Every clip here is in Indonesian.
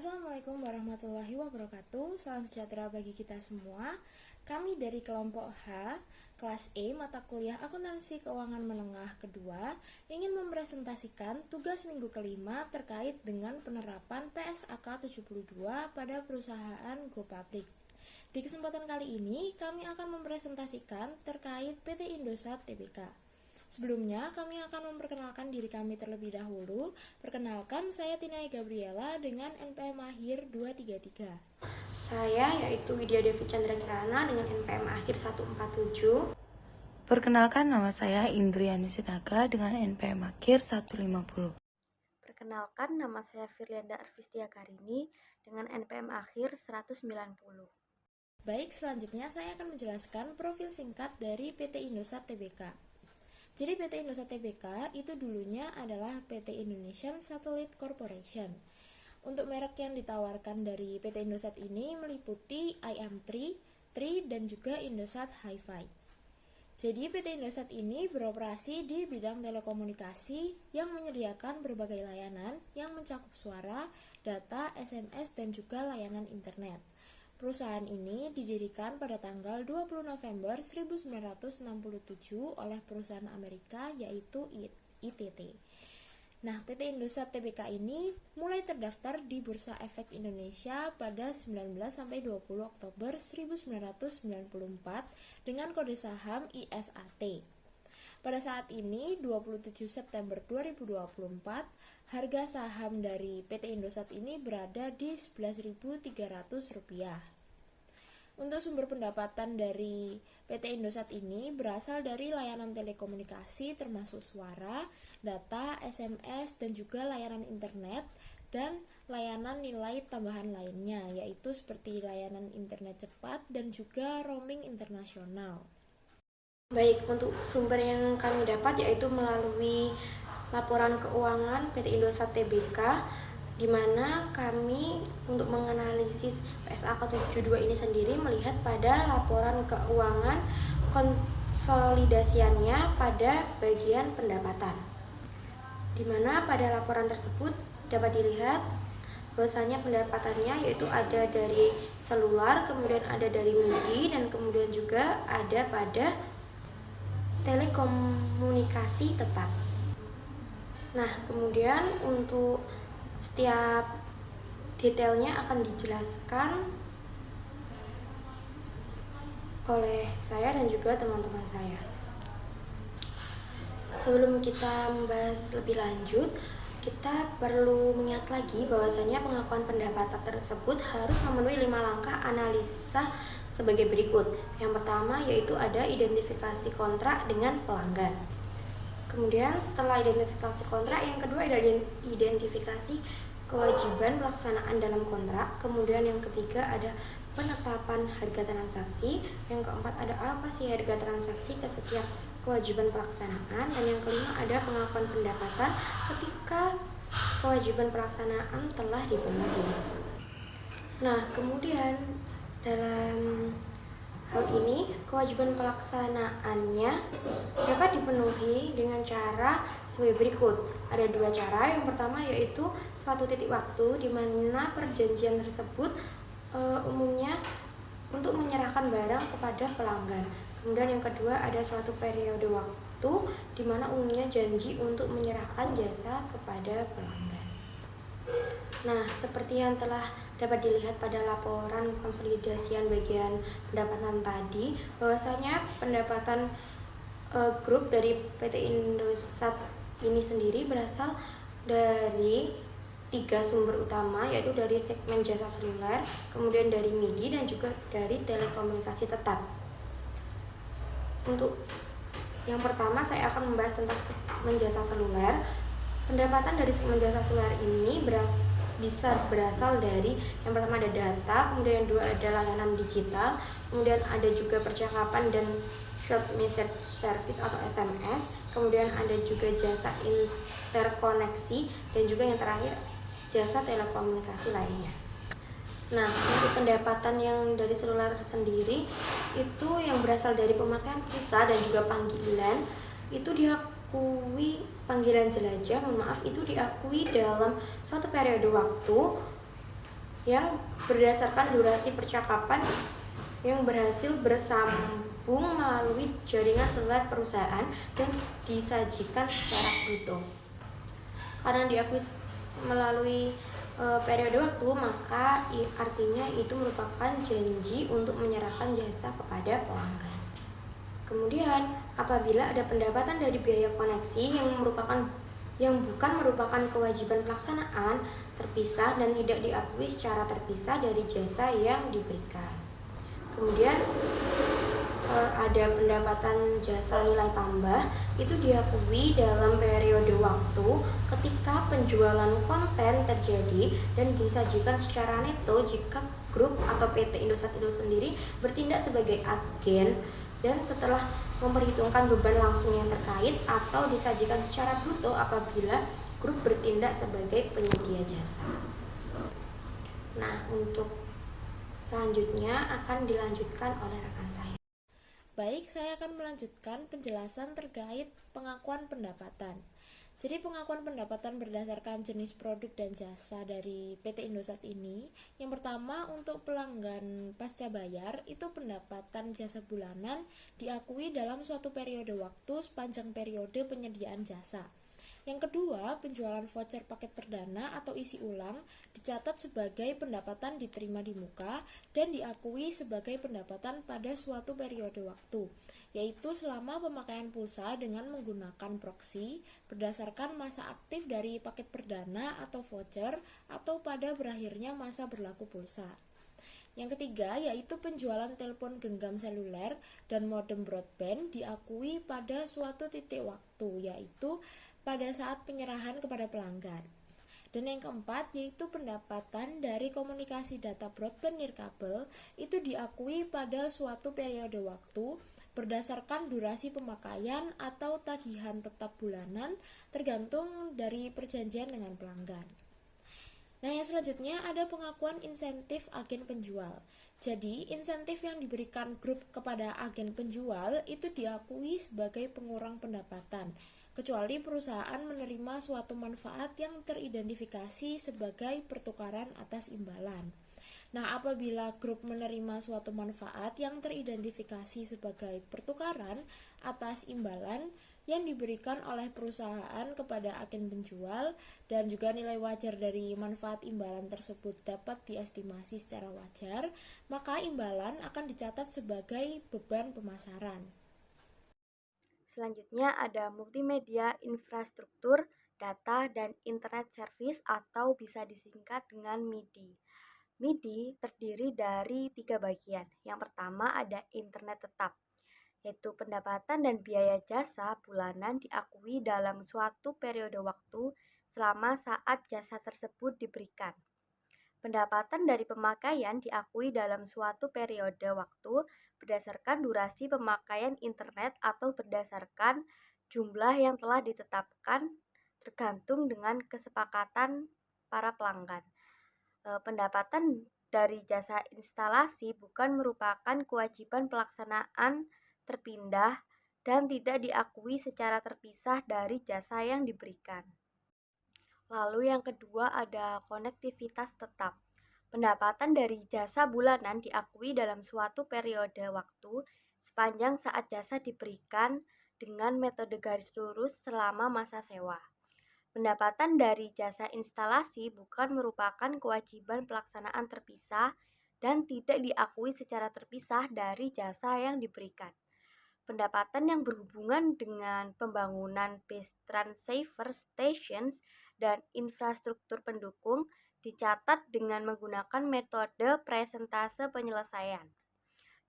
Assalamualaikum warahmatullahi wabarakatuh. Salam sejahtera bagi kita semua. Kami dari kelompok H, kelas E, mata kuliah Akuntansi Keuangan Menengah kedua, ingin mempresentasikan tugas minggu kelima terkait dengan penerapan PSAK 72 pada perusahaan Go Public. Di kesempatan kali ini, kami akan mempresentasikan terkait PT Indosat Tbk. Sebelumnya, kami akan memperkenalkan diri kami terlebih dahulu. Perkenalkan, saya Tinai Gabriela dengan NPM akhir 233. Saya yaitu Widya Devi Chandra Kirana dengan NPM akhir 147. Perkenalkan, nama saya Indriani Sinaga dengan NPM akhir 150. Perkenalkan, nama saya Firlianda Arvistia Karini dengan NPM akhir 190. Baik, selanjutnya saya akan menjelaskan profil singkat dari PT Indosat Tbk. Jadi PT Indosat Tbk itu dulunya adalah PT Indonesian Satellite Corporation. Untuk merek yang ditawarkan dari PT Indosat ini meliputi IM3, Tri, dan juga Indosat Hi-Fi. Jadi PT Indosat ini beroperasi di bidang telekomunikasi yang menyediakan berbagai layanan yang mencakup suara, data, SMS, dan juga layanan internet. Perusahaan ini didirikan pada tanggal 20 November 1967 oleh perusahaan Amerika yaitu ITT. Nah, PT Indosat Tbk ini mulai terdaftar di Bursa Efek Indonesia pada 19 sampai 20 Oktober 1994 dengan kode saham ISAT. Pada saat ini, 27 September 2024, harga saham dari PT Indosat ini berada di Rp11.300. Untuk sumber pendapatan dari PT Indosat ini berasal dari layanan telekomunikasi termasuk suara, data, SMS, dan juga layanan internet dan layanan nilai tambahan lainnya, yaitu seperti layanan internet cepat dan juga roaming internasional. Baik, untuk sumber yang kami dapat yaitu melalui laporan keuangan PT Indosat Tbk, di mana kami untuk menganalisis PSAK 72 ini sendiri melihat pada laporan keuangan konsolidasiannya pada bagian pendapatan, di mana pada laporan tersebut dapat dilihat bahwasanya pendapatannya yaitu ada dari seluler, kemudian ada dari MIDI, dan kemudian juga ada pada telekomunikasi tetap. Nah, kemudian untuk setiap detailnya akan dijelaskan oleh saya dan juga teman-teman saya. Sebelum kita membahas lebih lanjut, kita perlu mengingat lagi bahwasanya pengakuan pendapatan tersebut harus memenuhi 5 langkah analisa sebagai berikut. Yang pertama yaitu ada identifikasi kontrak dengan pelanggan. Kemudian setelah identifikasi kontrak, yang kedua ada identifikasi kewajiban pelaksanaan dalam kontrak. Kemudian yang ketiga ada penetapan harga transaksi. Yang keempat ada alokasi harga transaksi ke setiap kewajiban pelaksanaan. Dan yang kelima ada pengakuan pendapatan ketika kewajiban pelaksanaan telah dipenuhi. Nah, kemudian dalam hal ini, kewajiban pelaksanaannya dapat dipenuhi dengan cara sebagai berikut. Ada 2 cara. Yang pertama yaitu suatu titik waktu di mana perjanjian tersebut umumnya untuk menyerahkan barang kepada pelanggan. Kemudian yang kedua ada suatu periode waktu di mana umumnya janji untuk menyerahkan jasa kepada pelanggan. Nah, seperti yang telah dapat dilihat pada laporan konsolidasian bagian pendapatan tadi, bahwasanya pendapatan grup dari PT Indosat ini sendiri berasal dari 3 sumber utama, yaitu dari segmen jasa seluler, kemudian dari MIDI, dan juga dari telekomunikasi tetap. Untuk yang pertama, saya akan membahas tentang segmen jasa seluler. Pendapatan dari segmen jasa seluler ini bisa berasal dari yang pertama ada data, kemudian yang kedua ada layanan digital, kemudian ada juga percakapan dan short message service atau SMS, kemudian ada juga jasa interkoneksi, dan juga yang terakhir jasa telekomunikasi lainnya. Nah, untuk pendapatan yang dari seluler sendiri itu yang berasal dari pemakaian pulsa dan juga panggilan itu diakui panggilan jelajah, itu diakui dalam suatu periode waktu yang berdasarkan durasi percakapan yang berhasil bersambung melalui jaringan seluler perusahaan dan disajikan secara bruto. Karena diakui melalui periode waktu, maka artinya itu merupakan janji untuk menyerahkan jasa kepada pelanggan. Kemudian, apabila ada pendapatan dari biaya koneksi yang bukan merupakan kewajiban pelaksanaan, terpisah dan tidak diakui secara terpisah dari jasa yang diberikan. Kemudian ada pendapatan jasa nilai tambah, itu diakui dalam periode waktu ketika penjualan konten terjadi dan disajikan secara neto jika grup atau PT Indosat itu sendiri bertindak sebagai agen dan setelah memperhitungkan beban langsung yang terkait, atau disajikan secara bruto apabila grup bertindak sebagai penyedia jasa. Nah, untuk selanjutnya akan dilanjutkan oleh rekan saya. Baik, saya akan melanjutkan penjelasan terkait pengakuan pendapatan. Jadi pengakuan pendapatan berdasarkan jenis produk dan jasa dari PT Indosat ini, yang pertama untuk pelanggan pasca bayar, itu pendapatan jasa bulanan diakui dalam suatu periode waktu sepanjang periode penyediaan jasa. Yang kedua, penjualan voucher paket perdana atau isi ulang dicatat sebagai pendapatan diterima di muka dan diakui sebagai pendapatan pada suatu periode waktu, yaitu selama pemakaian pulsa dengan menggunakan proxy berdasarkan masa aktif dari paket perdana atau voucher atau pada berakhirnya masa berlaku pulsa. Yang ketiga, yaitu penjualan telepon genggam seluler dan modem broadband diakui pada suatu titik waktu, yaitu pada saat penyerahan kepada pelanggan. Dan yang keempat, yaitu pendapatan dari komunikasi data broadband nirkabel itu diakui pada suatu periode waktu berdasarkan durasi pemakaian atau tagihan tetap bulanan tergantung dari perjanjian dengan pelanggan. Nah, yang selanjutnya ada pengakuan insentif agen penjual. Jadi, insentif yang diberikan grup kepada agen penjual itu diakui sebagai pengurang pendapatan, kecuali perusahaan menerima suatu manfaat yang teridentifikasi sebagai pertukaran atas imbalan. Nah, apabila grup menerima suatu manfaat yang teridentifikasi sebagai pertukaran atas imbalan yang diberikan oleh perusahaan kepada agen penjual dan juga nilai wajar dari manfaat imbalan tersebut dapat diestimasi secara wajar, maka imbalan akan dicatat sebagai beban pemasaran. Selanjutnya ada multimedia infrastruktur, data, dan internet service atau bisa disingkat dengan MIDI. MIDI terdiri dari 3 bagian. Yang pertama ada internet tetap, yaitu pendapatan dan biaya jasa bulanan diakui dalam suatu periode waktu selama saat jasa tersebut diberikan. Pendapatan dari pemakaian diakui dalam suatu periode waktu berdasarkan durasi pemakaian internet atau berdasarkan jumlah yang telah ditetapkan tergantung dengan kesepakatan para pelanggan. Pendapatan dari jasa instalasi bukan merupakan kewajiban pelaksanaan terpindah dan tidak diakui secara terpisah dari jasa yang diberikan. Lalu yang kedua ada konektivitas tetap. Pendapatan dari jasa bulanan diakui dalam suatu periode waktu sepanjang saat jasa diberikan dengan metode garis lurus selama masa sewa. Pendapatan dari jasa instalasi bukan merupakan kewajiban pelaksanaan terpisah dan tidak diakui secara terpisah dari jasa yang diberikan. Pendapatan yang berhubungan dengan pembangunan base transceiver stations dan infrastruktur pendukung dicatat dengan menggunakan metode presentase penyelesaian.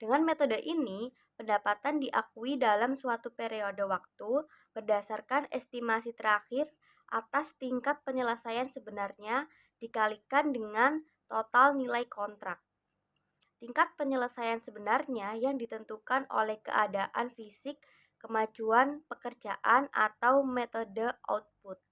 Dengan metode ini, pendapatan diakui dalam suatu periode waktu berdasarkan estimasi terakhir atas tingkat penyelesaian sebenarnya dikalikan dengan total nilai kontrak. Tingkat penyelesaian sebenarnya yang ditentukan oleh keadaan fisik, kemajuan pekerjaan, atau metode output.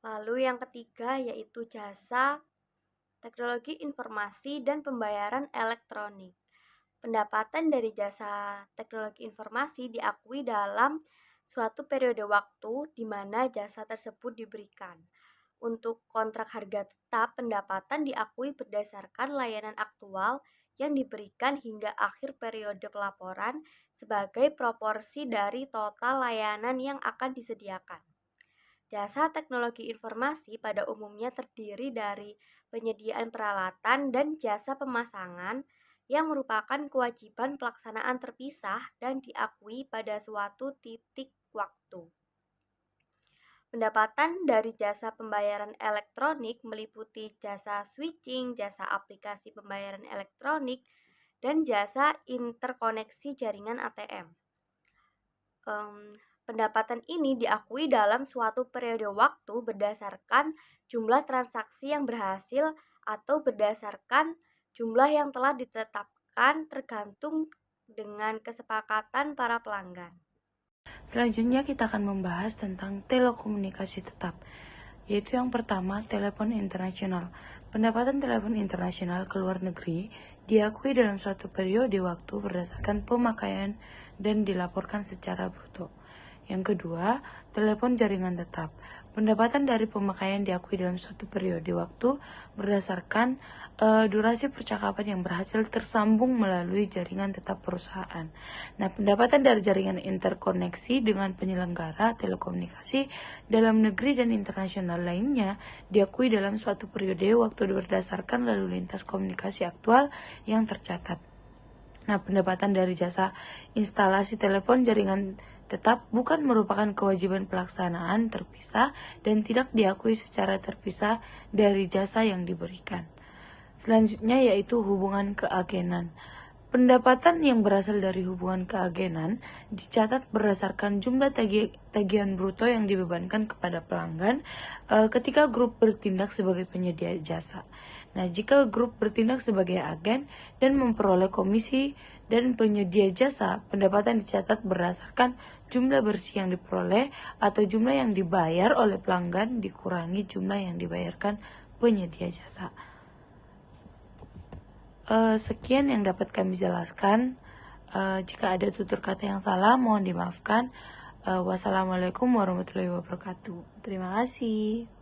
Lalu yang ketiga yaitu jasa teknologi informasi dan pembayaran elektronik. Pendapatan dari jasa teknologi informasi diakui dalam suatu periode waktu di mana jasa tersebut diberikan. Untuk kontrak harga tetap, pendapatan diakui berdasarkan layanan aktual yang diberikan hingga akhir periode pelaporan sebagai proporsi dari total layanan yang akan disediakan. Jasa teknologi informasi pada umumnya terdiri dari penyediaan peralatan dan jasa pemasangan yang merupakan kewajiban pelaksanaan terpisah dan diakui pada suatu titik waktu. Pendapatan dari jasa pembayaran elektronik meliputi jasa switching, jasa aplikasi pembayaran elektronik, dan jasa interkoneksi jaringan ATM. Pendapatan ini diakui dalam suatu periode waktu berdasarkan jumlah transaksi yang berhasil atau berdasarkan jumlah yang telah ditetapkan tergantung dengan kesepakatan para pelanggan. Selanjutnya kita akan membahas tentang telekomunikasi tetap, yaitu yang pertama, telepon internasional. Pendapatan telepon internasional ke luar negeri diakui dalam suatu periode waktu berdasarkan pemakaian dan dilaporkan secara bruto. Yang kedua, telepon jaringan tetap. Pendapatan dari pemakaian diakui dalam suatu periode waktu berdasarkan durasi percakapan yang berhasil tersambung melalui jaringan tetap perusahaan. Nah, pendapatan dari jaringan interkoneksi dengan penyelenggara telekomunikasi dalam negeri dan internasional lainnya diakui dalam suatu periode waktu berdasarkan lalu lintas komunikasi aktual yang tercatat. Nah, pendapatan dari jasa instalasi telepon jaringan tetap bukan merupakan kewajiban pelaksanaan terpisah dan tidak diakui secara terpisah dari jasa yang diberikan. Selanjutnya yaitu hubungan keagenan. Pendapatan yang berasal dari hubungan keagenan dicatat berdasarkan jumlah tagihan bruto yang dibebankan kepada pelanggan ketika grup bertindak sebagai penyedia jasa. Nah, jika grup bertindak sebagai agen dan memperoleh komisi dan penyedia jasa, pendapatan dicatat berdasarkan jumlah bersih yang diperoleh atau jumlah yang dibayar oleh pelanggan dikurangi jumlah yang dibayarkan penyedia jasa. Sekian yang dapat kami jelaskan. Jika ada tutur kata yang salah, mohon dimaafkan. Wassalamualaikum warahmatullahi wabarakatuh. Terima kasih.